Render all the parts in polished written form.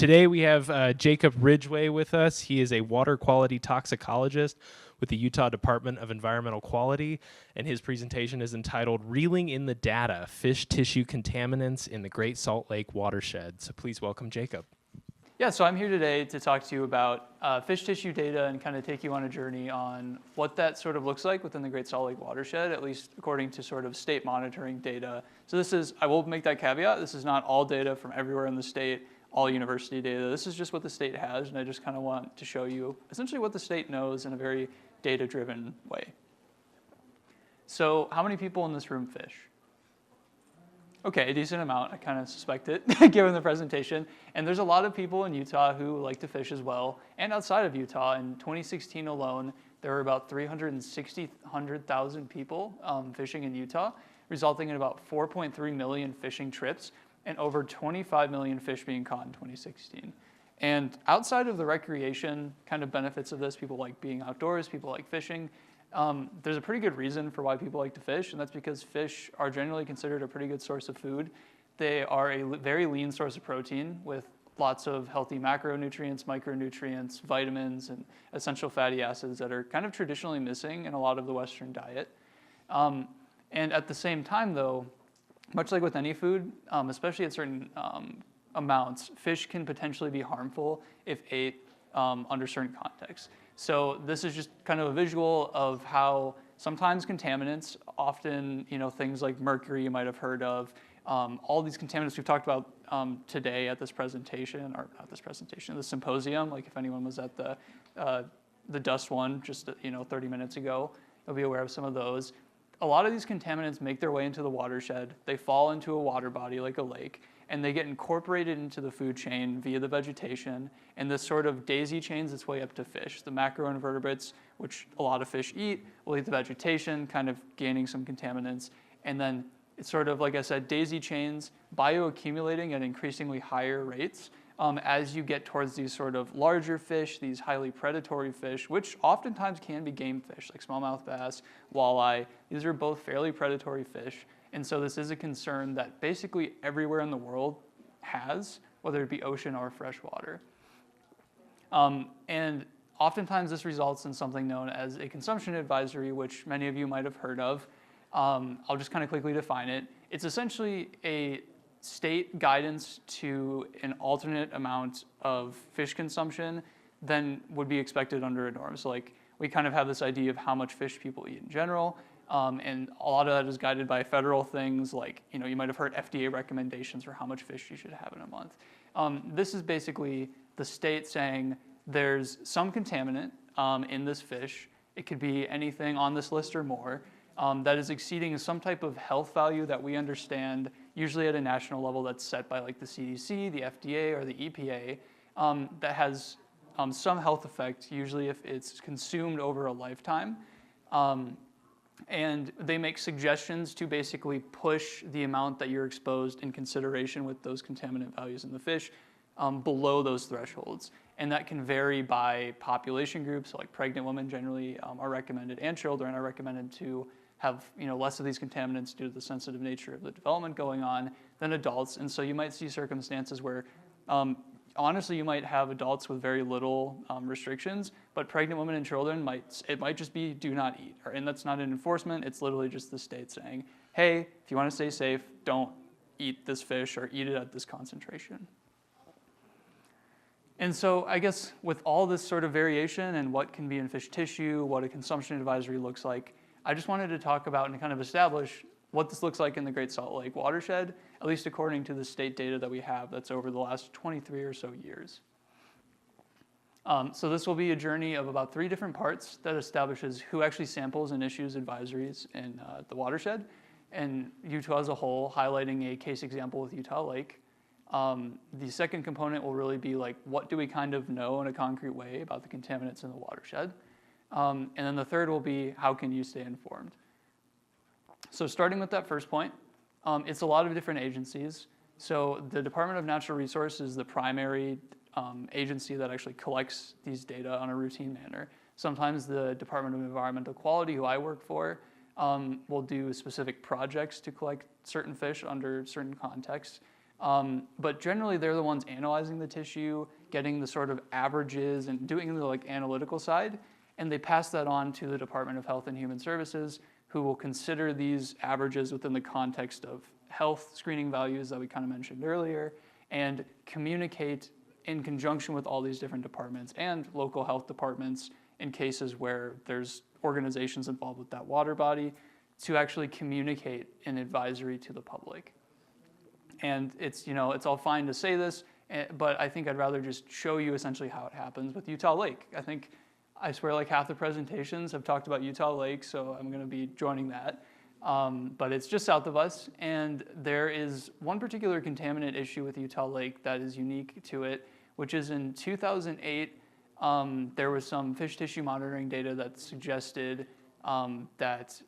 Today we have Jacob Ridgway with us. He is a water quality toxicologist with the Utah Department of Environmental Quality, and his presentation is entitled Reeling in the Data, Fish Tissue Contaminants in the Great Salt Lake Watershed. So please welcome Jacob. Yeah, so I'm here today to talk to you about fish tissue data and kind of take you on a journey on what that sort of looks like within the Great Salt Lake Watershed, at least according to sort of state monitoring data. So this is, I will make that caveat, this is not all data from everywhere in the state, all university data. This is just what the state has, and I just kind of want to show you essentially what the state knows in a very data-driven way. So how many people in this room fish? Okay, a decent amount. I kind of suspect it, given the presentation. And there's a lot of people in Utah who like to fish as well. And outside of Utah, in 2016 alone, there were about 360,000 people fishing in Utah, resulting in about 4.3 million fishing trips and over 25 million fish being caught in 2016. And outside of the recreation kind of benefits of this, people like being outdoors, people like fishing, there's a pretty good reason for why people like to fish, and that's because fish are generally considered a pretty good source of food. They are a very lean source of protein with lots of healthy macronutrients, micronutrients, vitamins, and essential fatty acids that are kind of traditionally missing in a lot of the Western diet. And at the same time, though, much like with any food, especially at certain amounts, fish can potentially be harmful if ate under certain contexts. So this is just kind of a visual of how sometimes contaminants, often things like mercury you might have heard of, all these contaminants we've talked about today at this presentation, or not this presentation, the symposium, like if anyone was at the dust one just 30 minutes ago, you'll be aware of some of those. A lot of these contaminants make their way into the watershed. They fall into a water body like a lake, and they get incorporated into the food chain via the vegetation, and this sort of daisy chains its way up to fish. The macroinvertebrates, which a lot of fish eat, will eat the vegetation, kind of gaining some contaminants, and then it's sort of, like I said, daisy chains, bioaccumulating at increasingly higher rates as you get towards these sort of larger fish, these highly predatory fish, which oftentimes can be game fish, like smallmouth bass, walleye. These are both fairly predatory fish. And so this is a concern that basically everywhere in the world has, whether it be ocean or freshwater. And oftentimes this results in something known as a consumption advisory, which many of you might have heard of. I'll just kind of quickly define it. It's essentially a state guidance to an alternate amount of fish consumption than would be expected under a norm. So like we kind of have this idea of how much fish people eat in general. And a lot of that is guided by federal things like, you might have heard FDA recommendations for how much fish you should have in a month. This is basically the state saying there's some contaminant in this fish. It could be anything on this list or more that is exceeding some type of health value that we understand, usually at a national level that's set by like the CDC, the FDA, or the EPA, that has some health effect, usually if it's consumed over a lifetime. And they make suggestions to basically push the amount that you're exposed in consideration with those contaminant values in the fish below those thresholds. And that can vary by population groups, so like pregnant women generally are recommended, and children are recommended to have less of these contaminants due to the sensitive nature of the development going on than adults. And so you might see circumstances where honestly, you might have adults with very little restrictions, but pregnant women and children it might just be do not eat. And that's not an enforcement, it's literally just the state saying, hey, if you want to stay safe, don't eat this fish or eat it at this concentration. And so I guess with all this sort of variation and what can be in fish tissue, what a consumption advisory looks like, I just wanted to talk about and kind of establish what this looks like in the Great Salt Lake Watershed, at least according to the state data that we have that's over the last 23 or so years. So this will be a journey of about 3 different parts that establishes who actually samples and issues advisories in the watershed, and Utah as a whole, highlighting a case example with Utah Lake. The second component will really be like, what do we kind of know in a concrete way about the contaminants in the watershed? And then the third will be, how can you stay informed? So starting with that first point, it's a lot of different agencies. So the Department of Natural Resources is the primary agency that actually collects these data on a routine manner. Sometimes the Department of Environmental Quality, who I work for, will do specific projects to collect certain fish under certain contexts. But generally, they're the ones analyzing the tissue, getting the sort of averages and doing the like analytical side. And they pass that on to the Department of Health and Human Services, who will consider these averages within the context of health screening values that we kind of mentioned earlier, and communicate in conjunction with all these different departments and local health departments in cases where there's organizations involved with that water body to actually communicate an advisory to the public. And it's, it's all fine to say this, but I think I'd rather just show you essentially how it happens with Utah Lake. I swear like half the presentations have talked about Utah Lake, so I'm going to be joining that. But it's just south of us, and there is one particular contaminant issue with Utah Lake that is unique to it, which is in 2008, there was some fish tissue monitoring data that suggested that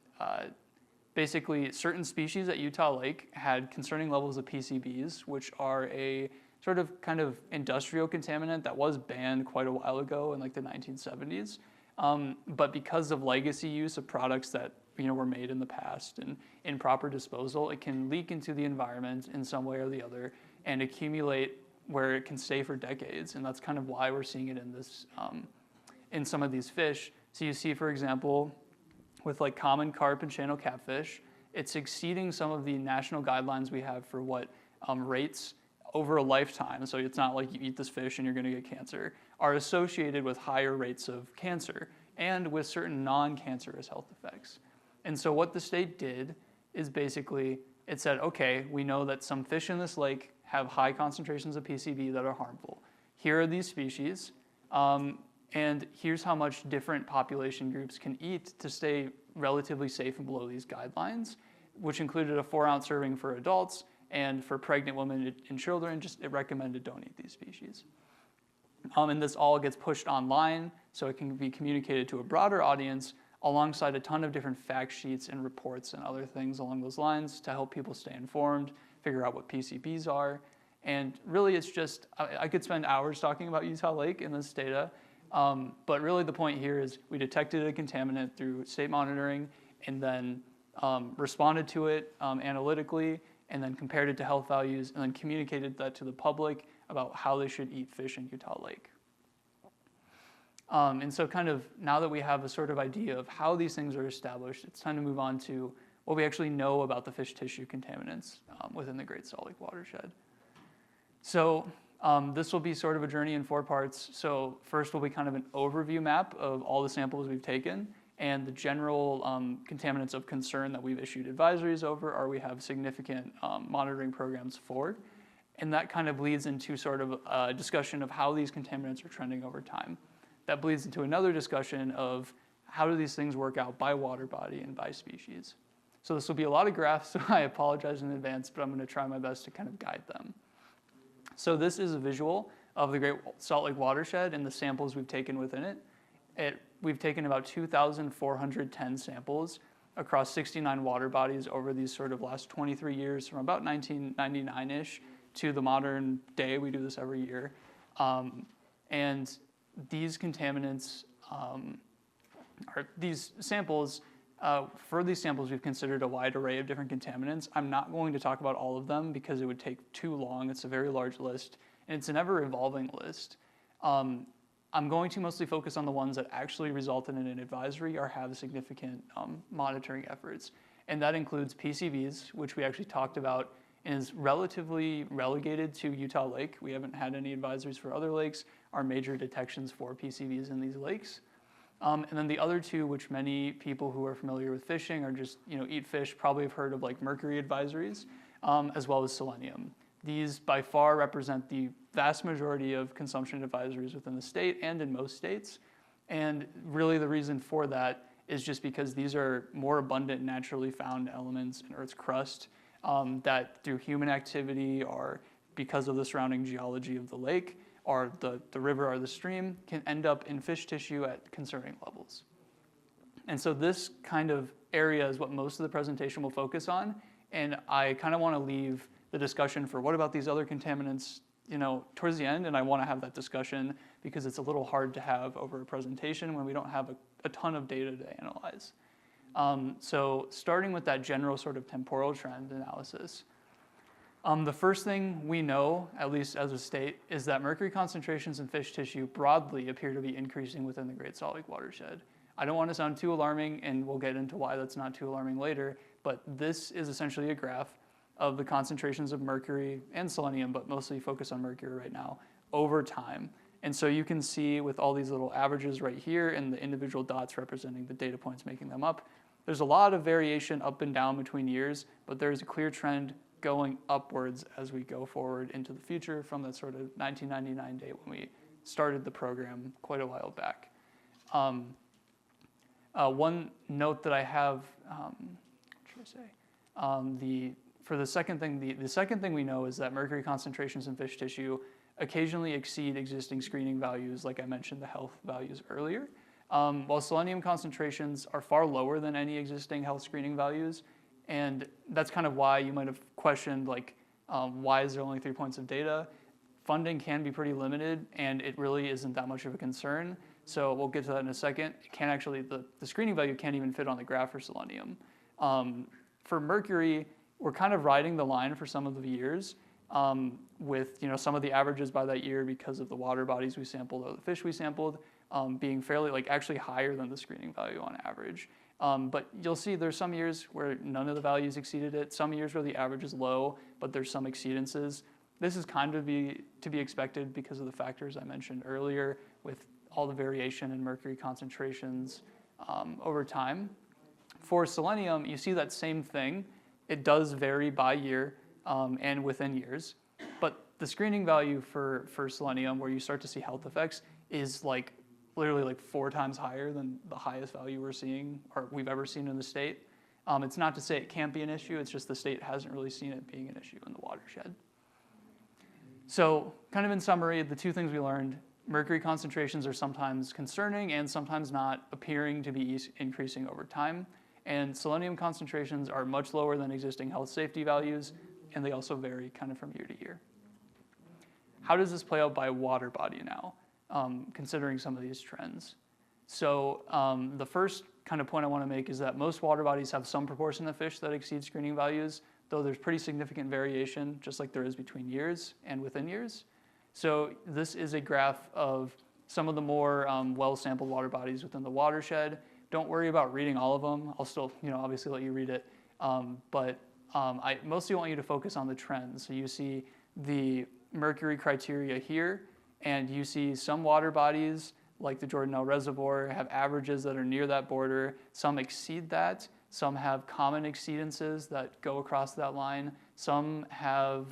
basically certain species at Utah Lake had concerning levels of PCBs, which are a sort of kind of industrial contaminant that was banned quite a while ago in like the 1970s. But because of legacy use of products that were made in the past and improper disposal, it can leak into the environment in some way or the other and accumulate where it can stay for decades. And that's kind of why we're seeing it in this, in some of these fish. So you see, for example, with like common carp and channel catfish, it's exceeding some of the national guidelines we have for what rates over a lifetime, so it's not like you eat this fish and you're going to get cancer, are associated with higher rates of cancer and with certain non-cancerous health effects. And so what the state did is basically it said, okay, we know that some fish in this lake have high concentrations of PCB that are harmful. Here are these species, and here's how much different population groups can eat to stay relatively safe and below these guidelines, which included a 4-ounce serving for adults, and for pregnant women and children, it recommended don't eat these species. And this all gets pushed online, so it can be communicated to a broader audience alongside a ton of different fact sheets and reports and other things along those lines to help people stay informed, figure out what PCBs are. And really it's just, I could spend hours talking about Utah Lake and this data, but really the point here is we detected a contaminant through state monitoring and then responded to it analytically, and then compared it to health values, and then communicated that to the public about how they should eat fish in Utah Lake. And so kind of now that we have a sort of idea of how these things are established, it's time to move on to what we actually know about the fish tissue contaminants within the Great Salt Lake Watershed. So this will be sort of a journey in 4 parts. So first will be kind of an overview map of all the samples we've taken and the general contaminants of concern that we've issued advisories over or we have significant monitoring programs for. And that kind of leads into sort of a discussion of how these contaminants are trending over time. That bleeds into another discussion of how do these things work out by water body and by species. So this will be a lot of graphs, so I apologize in advance, but I'm going to try my best to kind of guide them. So this is a visual of the Great Salt Lake Watershed and the samples we've taken within it. We've taken about 2,410 samples across 69 water bodies over these sort of last 23 years, from about 1999-ish to the modern day. We do this every year. And these contaminants, these samples, for these samples, we've considered a wide array of different contaminants. I'm not going to talk about all of them because it would take too long. It's a very large list, and it's an ever-evolving list. I'm going to mostly focus on the ones that actually resulted in an advisory or have significant monitoring efforts. And that includes PCBs, which we actually talked about and is relatively relegated to Utah Lake. We haven't had any advisories for other lakes. Our major detections for PCBs in these lakes. And then the other 2, which many people who are familiar with fishing or just eat fish probably have heard of, like mercury advisories, as well as selenium. These by far represent the vast majority of consumption advisories within the state and in most states. And really the reason for that is just because these are more abundant naturally found elements in Earth's crust that through human activity or because of the surrounding geology of the lake or the river or the stream can end up in fish tissue at concerning levels. And so this kind of area is what most of the presentation will focus on. And I kind of want to leave the discussion for what about these other contaminants, towards the end. And I want to have that discussion because it's a little hard to have over a presentation when we don't have a ton of data to analyze. So starting with that general sort of temporal trend analysis, The first thing we know, at least as a state, is that mercury concentrations in fish tissue broadly appear to be increasing within the Great Salt Lake Watershed. I don't want to sound too alarming, and we'll get into why that's not too alarming later, but this is essentially a graph of the concentrations of mercury and selenium, but mostly focus on mercury right now, over time. And so you can see with all these little averages right here and the individual dots representing the data points making them up, there's a lot of variation up and down between years, but there's a clear trend going upwards as we go forward into the future from that sort of 1999 date when we started the program quite a while back. One note that I have, what should I say? For the second thing, the second thing we know is that mercury concentrations in fish tissue occasionally exceed existing screening values, like I mentioned the health values earlier. While selenium concentrations are far lower than any existing health screening values, and that's kind of why you might have questioned, like, why is there only 3 points of data? Funding can be pretty limited, and it really isn't that much of a concern. So we'll get to that in a second. It can't actually, the screening value can't even fit on the graph for selenium. For mercury, we're kind of riding the line for some of the years with some of the averages by that year because of the water bodies we sampled or the fish we sampled being fairly, like, actually higher than the screening value on average. But you'll see there's some years where none of the values exceeded it, some years where the average is low, but there's some exceedances. This is kind of to be expected because of the factors I mentioned earlier with all the variation in mercury concentrations over time. For selenium, you see that same thing. It does vary by year and within years, but the screening value for selenium, where you start to see health effects, is like literally like 4 times higher than the highest value we're seeing or we've ever seen in the state. It's not to say it can't be an issue, it's just the state hasn't really seen it being an issue in the watershed. So kind of in summary, the 2 things we learned: mercury concentrations are sometimes concerning and sometimes not, appearing to be increasing over time. And selenium concentrations are much lower than existing health safety values, and they also vary kind of from year to year. How does this play out by water body now, considering some of these trends? So the first kind of point I want to make is that most water bodies have some proportion of fish that exceed screening values, though there's pretty significant variation, just like there is between years and within years. So this is a graph of some of the more well-sampled water bodies within the watershed. Don't worry about reading all of them. I'll still, obviously let you read it. But I mostly want you to focus on the trends. So you see the mercury criteria here, and you see some water bodies, like the Jordanelle Reservoir, have averages that are near that border. Some exceed that. Some have common exceedances that go across that line. Some have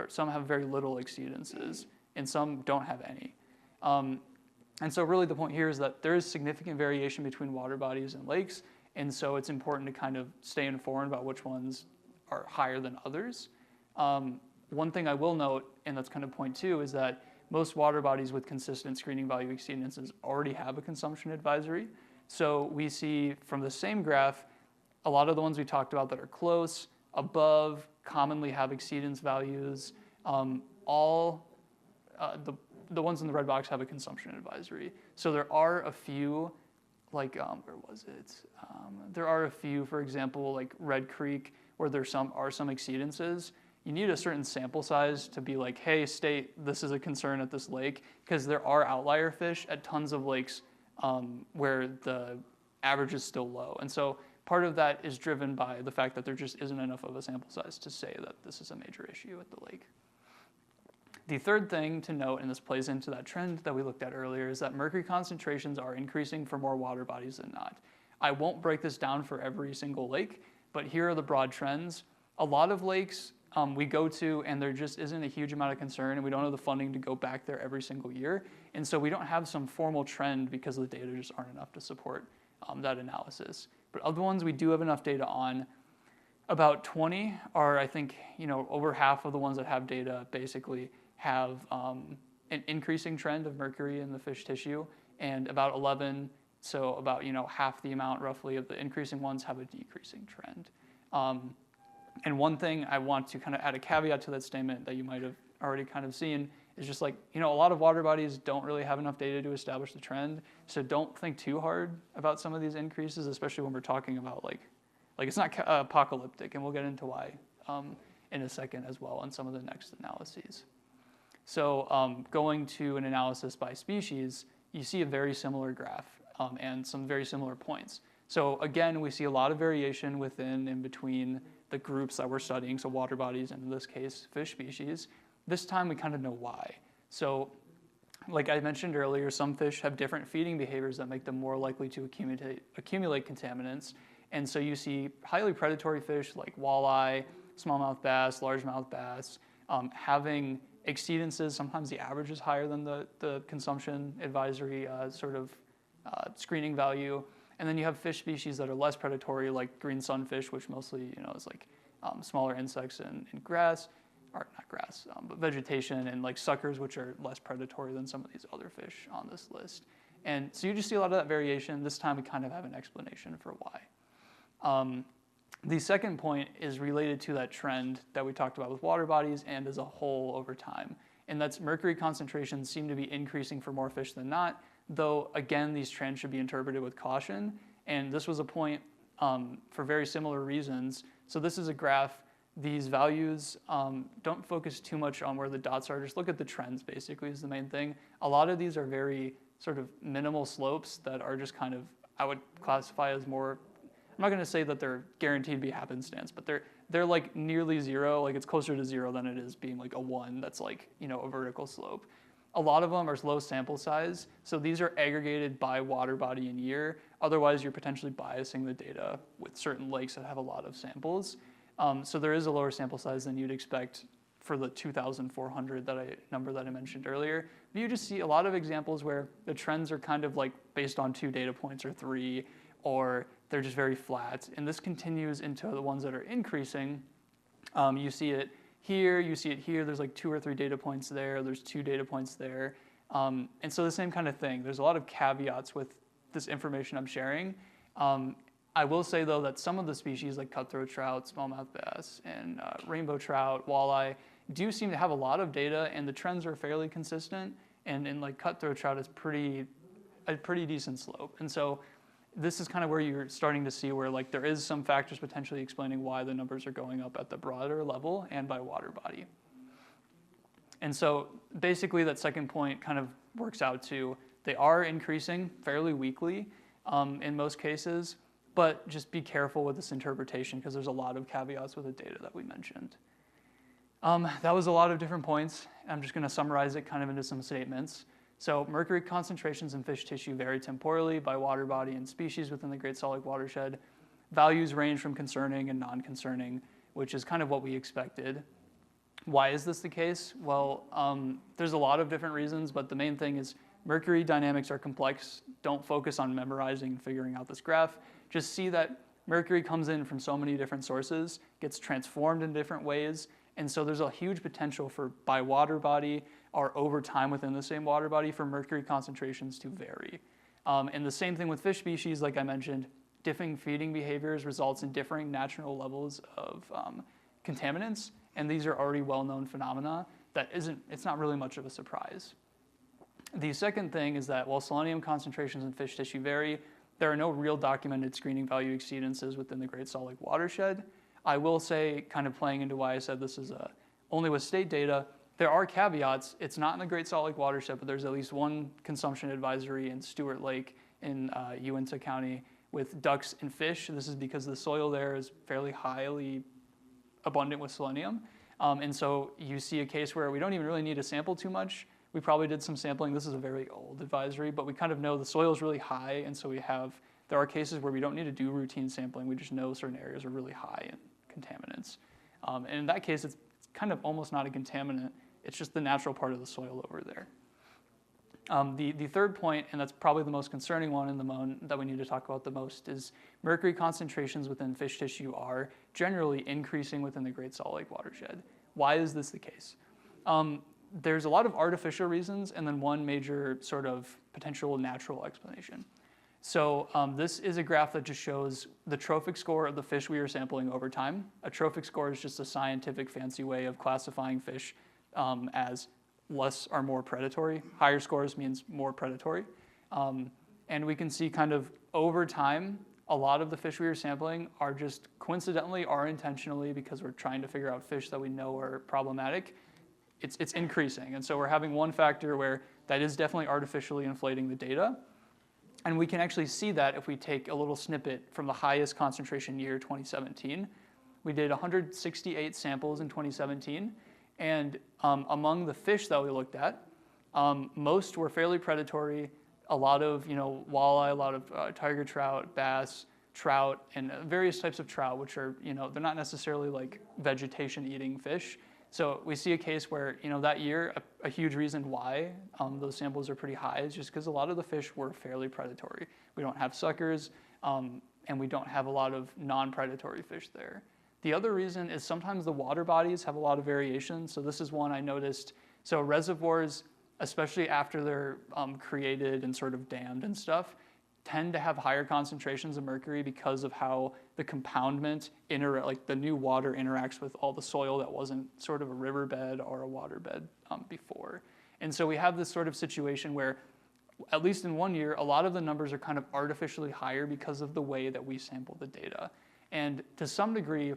some have very little exceedances, and some don't have any. And so really the point here is that there is significant variation between water bodies and lakes, and so it's important to kind of stay informed about which ones are higher than others. One thing I will note, and that's kind of point 2, is that most water bodies with consistent screening value exceedances already have a consumption advisory. So we see from the same graph, a lot of the ones we talked about that are close, above, commonly have exceedance values. The ones in the red box have a consumption advisory. So there are a few, like, where was it? There are a few, for example, like Red Creek, where there are some exceedances. You need a certain sample size to be like, hey, state, this is a concern at this lake, because there are outlier fish at tons of lakes where the average is still low. And so part of that is driven by the fact that there just isn't enough of a sample size to say that this is a major issue at the lake. The third thing to note, and this plays into that trend that we looked at earlier, is that mercury concentrations are increasing for more water bodies than not. I won't break this down for every single lake, but here are the broad trends. A lot of lakes we go to, and there just isn't a huge amount of concern, and we don't have the funding to go back there every single year. And so we don't have some formal trend because the data just aren't enough to support that analysis. But of the ones we do have enough data on, about 20 are, I think, over half of the ones that have data basically have an increasing trend of mercury in the fish tissue, and about 11, so about half the amount roughly of the increasing ones have a decreasing trend. And one thing I want to kind of add a caveat to that statement that you might have already kind of seen is just like, a lot of water bodies don't really have enough data to establish the trend, so don't think too hard about some of these increases, especially when we're talking about like it's not apocalyptic, and we'll get into why in a second as well in some of the next analyses. So going to an analysis by species, you see a very similar graph and some very similar points. So again, we see a lot of variation within and between the groups that we're studying, so water bodies, and in this case, fish species. This time we kind of know why. So like I mentioned earlier, some fish have different feeding behaviors that make them more likely to accumulate contaminants. And so you see highly predatory fish like walleye, smallmouth bass, largemouth bass, having exceedances. Sometimes the average is higher than the consumption advisory screening value. And then you have fish species that are less predatory, like green sunfish, which mostly is like smaller insects and grass, or not grass, but vegetation, and like suckers, which are less predatory than some of these other fish on this list. And so you just see a lot of that variation. This time we kind of have an explanation for why. The second point is related to that trend that we talked about with water bodies and as a whole over time. And that's mercury concentrations seem to be increasing for more fish than not, though again, these trends should be interpreted with caution. And this was a point for very similar reasons. So this is a graph. These values don't focus too much on where the dots are. Just look at the trends, basically, is the main thing. A lot of these are very sort of minimal slopes that are just kind of, I would classify as more, I'm not going to say that they're guaranteed to be happenstance, but they're like nearly zero. Like it's closer to zero than it is being like a 1 that's like, a vertical slope. A lot of them are low sample size, so these are aggregated by water body and year. Otherwise, you're potentially biasing the data with certain lakes that have a lot of samples. So there is a lower sample size than you'd expect for the 2,400 number that I mentioned earlier. But you just see a lot of examples where the trends are kind of like based on 2 data points or 3, or they're just very flat. And this continues into the ones that are increasing. You see it here, you see it here. There's like 2 or 3 data points there. There's 2 data points there. And so the same kind of thing. There's a lot of caveats with this information I'm sharing. I will say, though, that some of the species like cutthroat trout, smallmouth bass, and rainbow trout, walleye, do seem to have a lot of data, and the trends are fairly consistent. And in like cutthroat trout, it's a pretty decent slope. And so this is kind of where you're starting to see where like there is some factors potentially explaining why the numbers are going up at the broader level and by water body. And so basically that second point kind of works out to they are increasing fairly weakly in most cases, but just be careful with this interpretation because there's a lot of caveats with the data that we mentioned. That was a lot of different points. I'm just going to summarize it kind of into some statements. So mercury concentrations in fish tissue vary temporally by water body and species within the Great Salt Lake Watershed. Values range from concerning and non-concerning, which is kind of what we expected. Why is this the case? Well, there's a lot of different reasons, but the main thing is mercury dynamics are complex. Don't focus on memorizing and figuring out this graph. Just see that mercury comes in from so many different sources, gets transformed in different ways, and so there's a huge potential for by water body or over time within the same water body for mercury concentrations to vary. And the same thing with fish species, like I mentioned, differing feeding behaviors results in differing natural levels of contaminants, and these are already well-known phenomena it's not really much of a surprise. The second thing is that while selenium concentrations in fish tissue vary, there are no real documented screening value exceedances within the Great Salt Lake Watershed. I will say, kind of playing into why I said this is only with state data, there are caveats. It's not in the Great Salt Lake Watershed, but there's at least one consumption advisory in Stewart Lake in Uinta County with ducks and fish. This is because the soil there is fairly highly abundant with selenium. And so you see a case where we don't even really need to sample too much. We probably did some sampling. This is a very old advisory, but we kind of know the soil is really high, and so there are cases where we don't need to do routine sampling. We just know certain areas are really high in contaminants. And in that case, it's kind of almost not a contaminant. It's just the natural part of the soil over there. The third point, and that's probably the most concerning one in the one that we need to talk about the most, is mercury concentrations within fish tissue are generally increasing within the Great Salt Lake Watershed. Why is this the case? There's a lot of artificial reasons and then one major sort of potential natural explanation. So this is a graph that just shows the trophic score of the fish we are sampling over time. A trophic score is just a scientific fancy way of classifying fish as less or more predatory. Higher scores means more predatory. And we can see kind of over time, a lot of the fish we were sampling are just coincidentally or intentionally, because we're trying to figure out fish that we know are problematic, it's increasing. And so we're having one factor where that is definitely artificially inflating the data. And we can actually see that if we take a little snippet from the highest concentration year, 2017. We did 168 samples in 2017. And among the fish that we looked at, most were fairly predatory. A lot of walleye, a lot of tiger trout, bass, trout, and various types of trout, which are, they're not necessarily like vegetation-eating fish. So we see a case where, that year, a huge reason why those samples are pretty high is just because a lot of the fish were fairly predatory. We don't have suckers, and we don't have a lot of non-predatory fish there. The other reason is sometimes the water bodies have a lot of variation. So this is one I noticed. So reservoirs, especially after they're created and sort of dammed and stuff, tend to have higher concentrations of mercury because of how the compoundment, like the new water interacts with all the soil that wasn't sort of a riverbed or a waterbed before. And so we have this sort of situation where, at least in one year, a lot of the numbers are kind of artificially higher because of the way that we sample the data. And to some degree,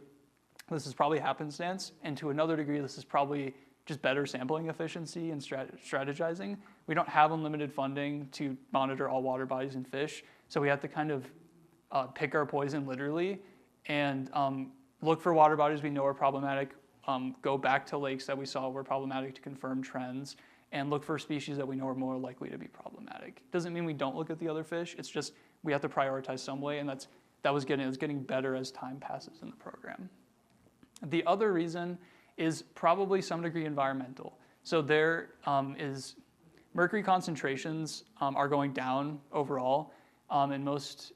this is probably happenstance, and to another degree, this is probably just better sampling efficiency and strategizing. We don't have unlimited funding to monitor all water bodies and fish, so we have to kind of pick our poison literally and look for water bodies we know are problematic, go back to lakes that we saw were problematic to confirm trends, and look for species that we know are more likely to be problematic. Doesn't mean we don't look at the other fish, it's just we have to prioritize some way, and it's getting better as time passes in the program. The other reason is probably some degree environmental. So there is mercury concentrations are going down overall in most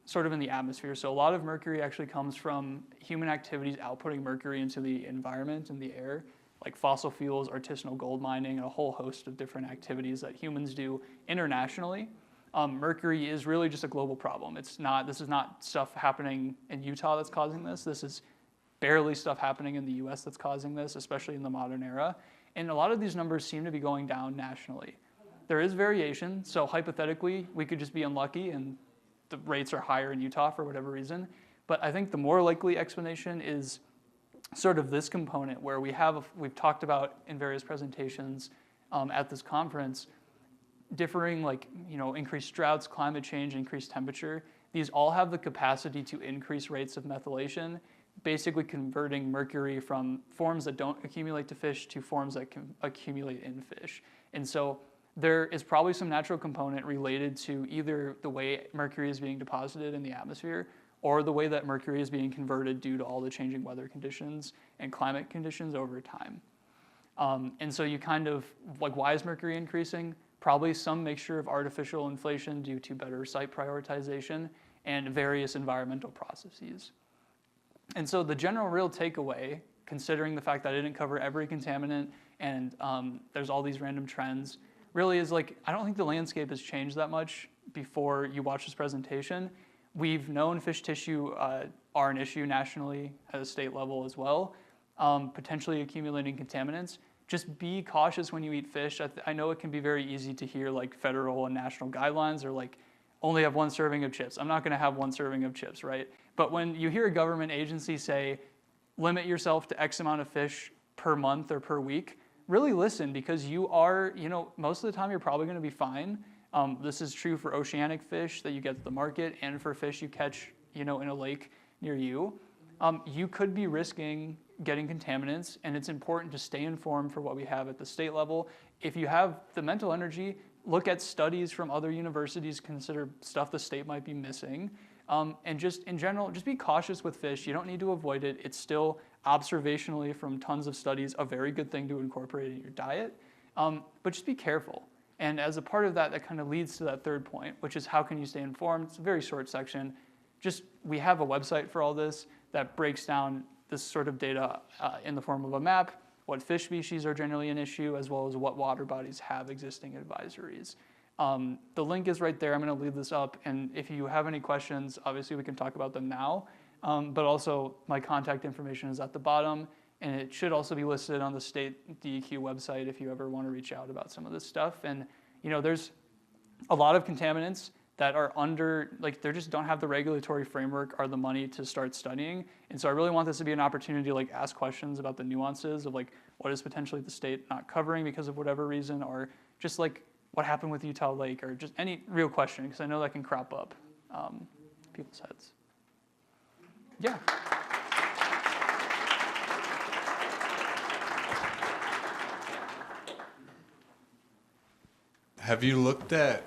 sort of in the atmosphere. So a lot of mercury actually comes from human activities outputting mercury into the environment and the air, like fossil fuels, artisanal gold mining, and a whole host of different activities that humans do internationally. Mercury is really just a global problem. This is not stuff happening in Utah that's causing this. This is barely stuff happening in the US that's causing this, especially in the modern era. And a lot of these numbers seem to be going down nationally. There is variation, so hypothetically, we could just be unlucky and the rates are higher in Utah for whatever reason. But I think the more likely explanation is sort of this component where we've talked about in various presentations at this conference, differing increased droughts, climate change, increased temperature. These all have the capacity to increase rates of methylation, basically converting mercury from forms that don't accumulate to fish to forms that can accumulate in fish. And so there is probably some natural component related to either the way mercury is being deposited in the atmosphere or the way that mercury is being converted due to all the changing weather conditions and climate conditions over time. And so you kind of, why is mercury increasing? Probably some mixture of artificial inflation due to better site prioritization and various environmental processes. And so the general real takeaway, considering the fact that I didn't cover every contaminant and there's all these random trends, really is I don't think the landscape has changed that much before you watch this presentation. We've known fish tissue are an issue nationally at a state level as well, potentially accumulating contaminants. Just be cautious when you eat fish. I know it can be very easy to hear federal and national guidelines or only have one serving of chips. I'm not going to have one serving of chips, right? But when you hear a government agency say, limit yourself to X amount of fish per month or per week, really listen, because you are, most of the time you're probably going to be fine. This is true for oceanic fish that you get at the market and for fish you catch, in a lake near you. You could be risking getting contaminants, and it's important to stay informed for what we have at the state level. If you have the mental energy, look at studies from other universities, consider stuff the state might be missing. And just in general, just be cautious with fish. You don't need to avoid it. It's still observationally from tons of studies a very good thing to incorporate in your diet. But just be careful. And as a part of that, that kind of leads to that third point, which is how can you stay informed? It's a very short section. We have a website for all this that breaks down this sort of data in the form of a map, what fish species are generally an issue, as well as what water bodies have existing advisories. The link is right there. I'm going to leave this up, and if you have any questions, obviously we can talk about them now, but also my contact information is at the bottom, and it should also be listed on the state DEQ website if you ever want to reach out about some of this stuff. And there's a lot of contaminants that are under, like, they just don't have the regulatory framework or the money to start studying. And so I really want this to be an opportunity to like ask questions about the nuances of like what is potentially the state not covering because of whatever reason, or just like what happened with Utah Lake, or just any real question, because I know that can crop up people's heads. Yeah. Have you looked at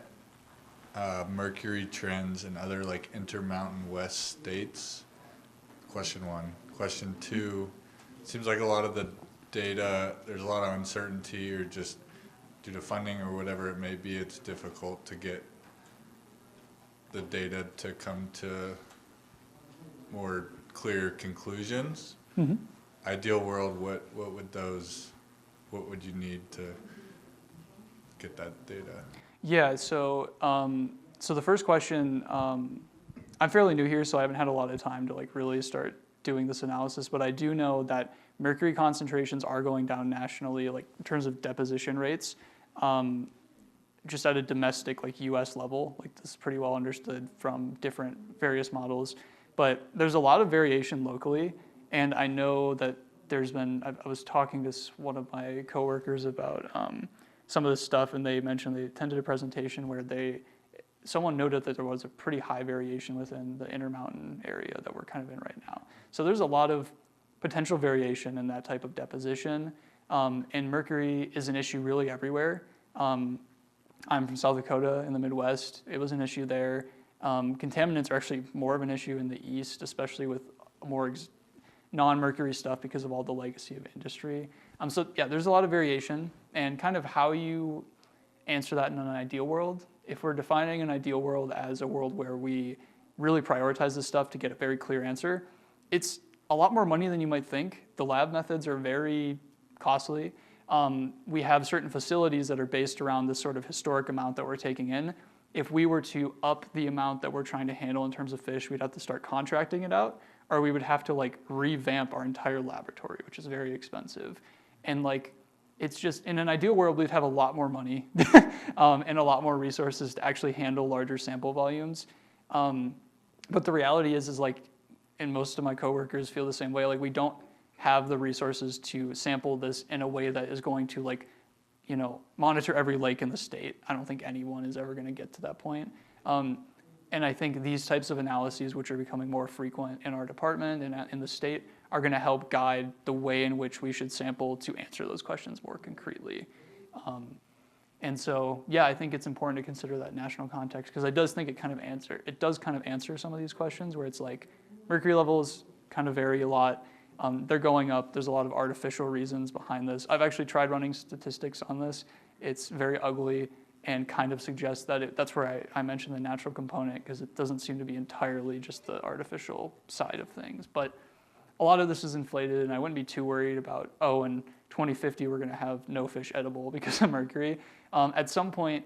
mercury trends in other like intermountain west states? Question one. Question two, seems like a lot of the data, there's a lot of uncertainty, or just due to funding or whatever it may be, it's difficult to get the data to come to more clear conclusions. Mm-hmm. Ideal world, what would you need to get that data? Yeah, so so the first question, I'm fairly new here, so I haven't had a lot of time to like really start doing this analysis, but I do know that mercury concentrations are going down nationally, like in terms of deposition rates, just at a domestic like US level. Like this is pretty well understood from different various models, but there's a lot of variation locally, and I know that there's been, I was talking to one of my coworkers about some of this stuff, and they mentioned they attended a presentation where someone noted that there was a pretty high variation within the Intermountain area that we're kind of in right now. So there's a lot of potential variation in that type of deposition, and mercury is an issue really everywhere. I'm from South Dakota in the Midwest. It was an issue there. Contaminants are actually more of an issue in the East, especially with more non-mercury stuff because of all the legacy of industry. So yeah, there's a lot of variation, and kind of how you answer that in an ideal world. If we're defining an ideal world as a world where we really prioritize this stuff to get a very clear answer, it's a lot more money than you might think. The lab methods are very costly. We have certain facilities that are based around this sort of historic amount that we're taking in. If we were to up the amount that we're trying to handle in terms of fish, we'd have to start contracting it out, or we would have to like revamp our entire laboratory, which is very expensive. And like, it's just, in an ideal world, we'd have a lot more money and a lot more resources to actually handle larger sample volumes. But the reality is like, and most of my coworkers feel the same way, like we don't have the resources to sample this in a way that is going to like, you know, monitor every lake in the state. I don't think anyone is ever gonna get to that point. And I think these types of analyses, which are becoming more frequent in our department and in the state, are going to help guide the way in which we should sample to answer those questions more concretely. And so, yeah, I think it's important to consider that national context, because I does think it does kind of answer some of these questions where it's like mercury levels kind of vary a lot. They're going up. There's a lot of artificial reasons behind this. I've actually tried running statistics on this. It's very ugly and kind of suggests that that's where I mentioned the natural component, because it doesn't seem to be entirely just the artificial side of things. But a lot of this is inflated, and I wouldn't be too worried about, oh, in 2050 we're going to have no fish edible because of mercury. At some point,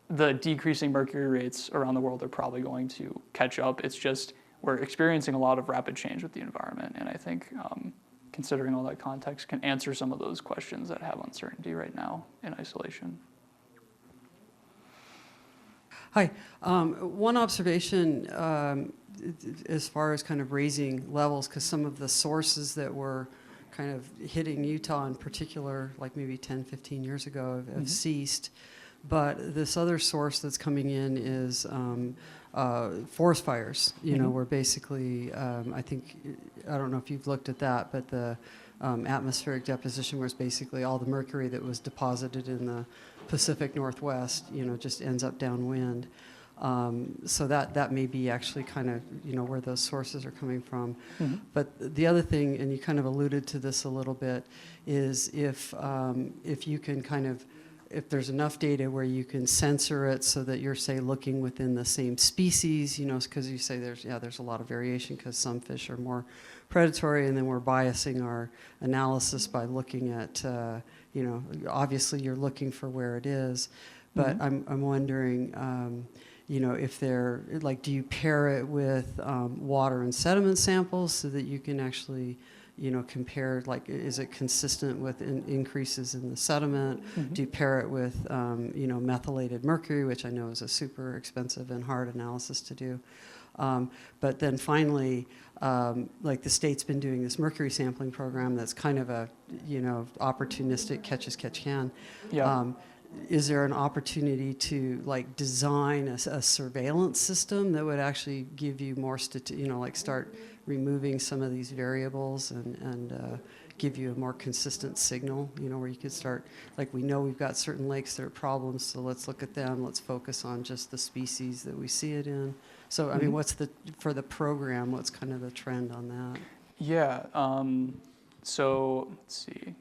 the decreasing mercury rates around the world are probably going to catch up. It's just we're experiencing a lot of rapid change with the environment, and I think considering all that context can answer some of those questions that have uncertainty right now in isolation. Hi. One observation as far as kind of raising levels, because some of the sources that were kind of hitting Utah in particular, like maybe 10, 15 years ago, have ceased. But this other source that's coming in is forest fires, you know, where basically, I don't know if you've looked at that, but the atmospheric deposition was basically all the mercury that was deposited in the Pacific Northwest, you know, just ends up downwind. So that may be actually kind of, you know, where those sources are coming from. But the other thing, and you kind of alluded to this a little bit, is if you can kind of, if there's enough data where you can censor it so that you're, say, looking within the same species, you know, because you say there's a lot of variation because some fish are more predatory, and then we're biasing our analysis by looking at, you know, obviously you're looking for where it is, but I'm wondering, you know, if they're, like, do you pair it with water and sediment samples so that you can actually, compare, like, is it consistent with increases in the sediment? Do you pair it with, methylated mercury, which I know is a super expensive and hard analysis to do. But then finally, like the state's been doing this mercury sampling program that's kind of a, opportunistic catch as catch can. Yeah. Is there an opportunity to like design a surveillance system that would actually give you more, like start removing some of these variables and give you a more consistent signal, where you could start, like, we know we've got certain lakes that are problems, so let's look at them, let's focus on just the species that we see it in. So, I mean, for the program, what's kind of the trend on that? Yeah, so let's see.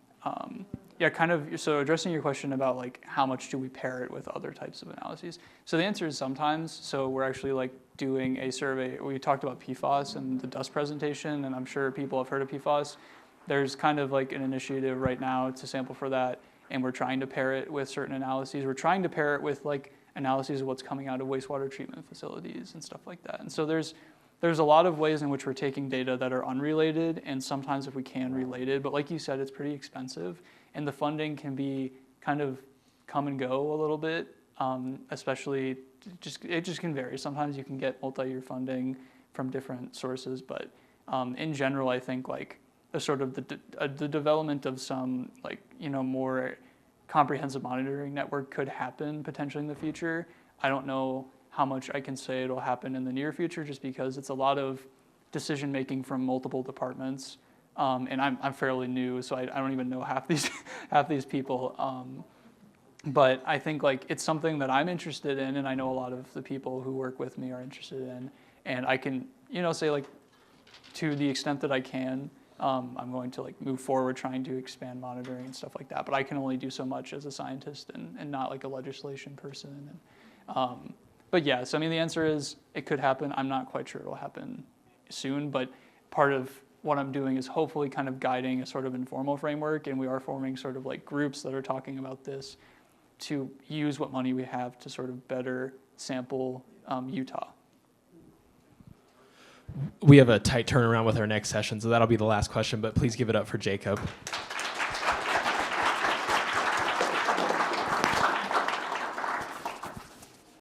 So addressing your question about like how much do we pair it with other types of analyses. So the answer is sometimes. So we're actually like doing a survey. We talked about PFAS and the dust presentation, and I'm sure people have heard of PFAS. There's kind of like an initiative right now to sample for that, and we're trying to pair it with certain analyses. We're trying to pair it with like analyses of what's coming out of wastewater treatment facilities and stuff like that. And so there's a lot of ways in which we're taking data that are unrelated, and sometimes if we can, related. But like you said, it's pretty expensive, and the funding can be kind of come and go a little bit, especially it just can vary. Sometimes you can get multi-year funding from different sources, but in general, I think like a sort of the development of some like, more comprehensive monitoring network could happen potentially in the future. I don't know how much I can say it'll happen in the near future, just because it's a lot of decision making from multiple departments, and I'm fairly new, so I don't even know half these people. But I think like it's something that I'm interested in, and I know a lot of the people who work with me are interested in, and I can say like to the extent that I can, I'm going to like move forward trying to expand monitoring and stuff like that. But I can only do so much as a scientist and not like a legislation person. And, but yeah, so I mean, the answer is it could happen. I'm not quite sure it'll happen soon, but part of what I'm doing is hopefully kind of guiding a sort of informal framework, and we are forming sort of like groups that are talking about this to use what money we have to sort of better sample Utah. We have a tight turnaround with our next session, so that'll be the last question, but please give it up for Jacob.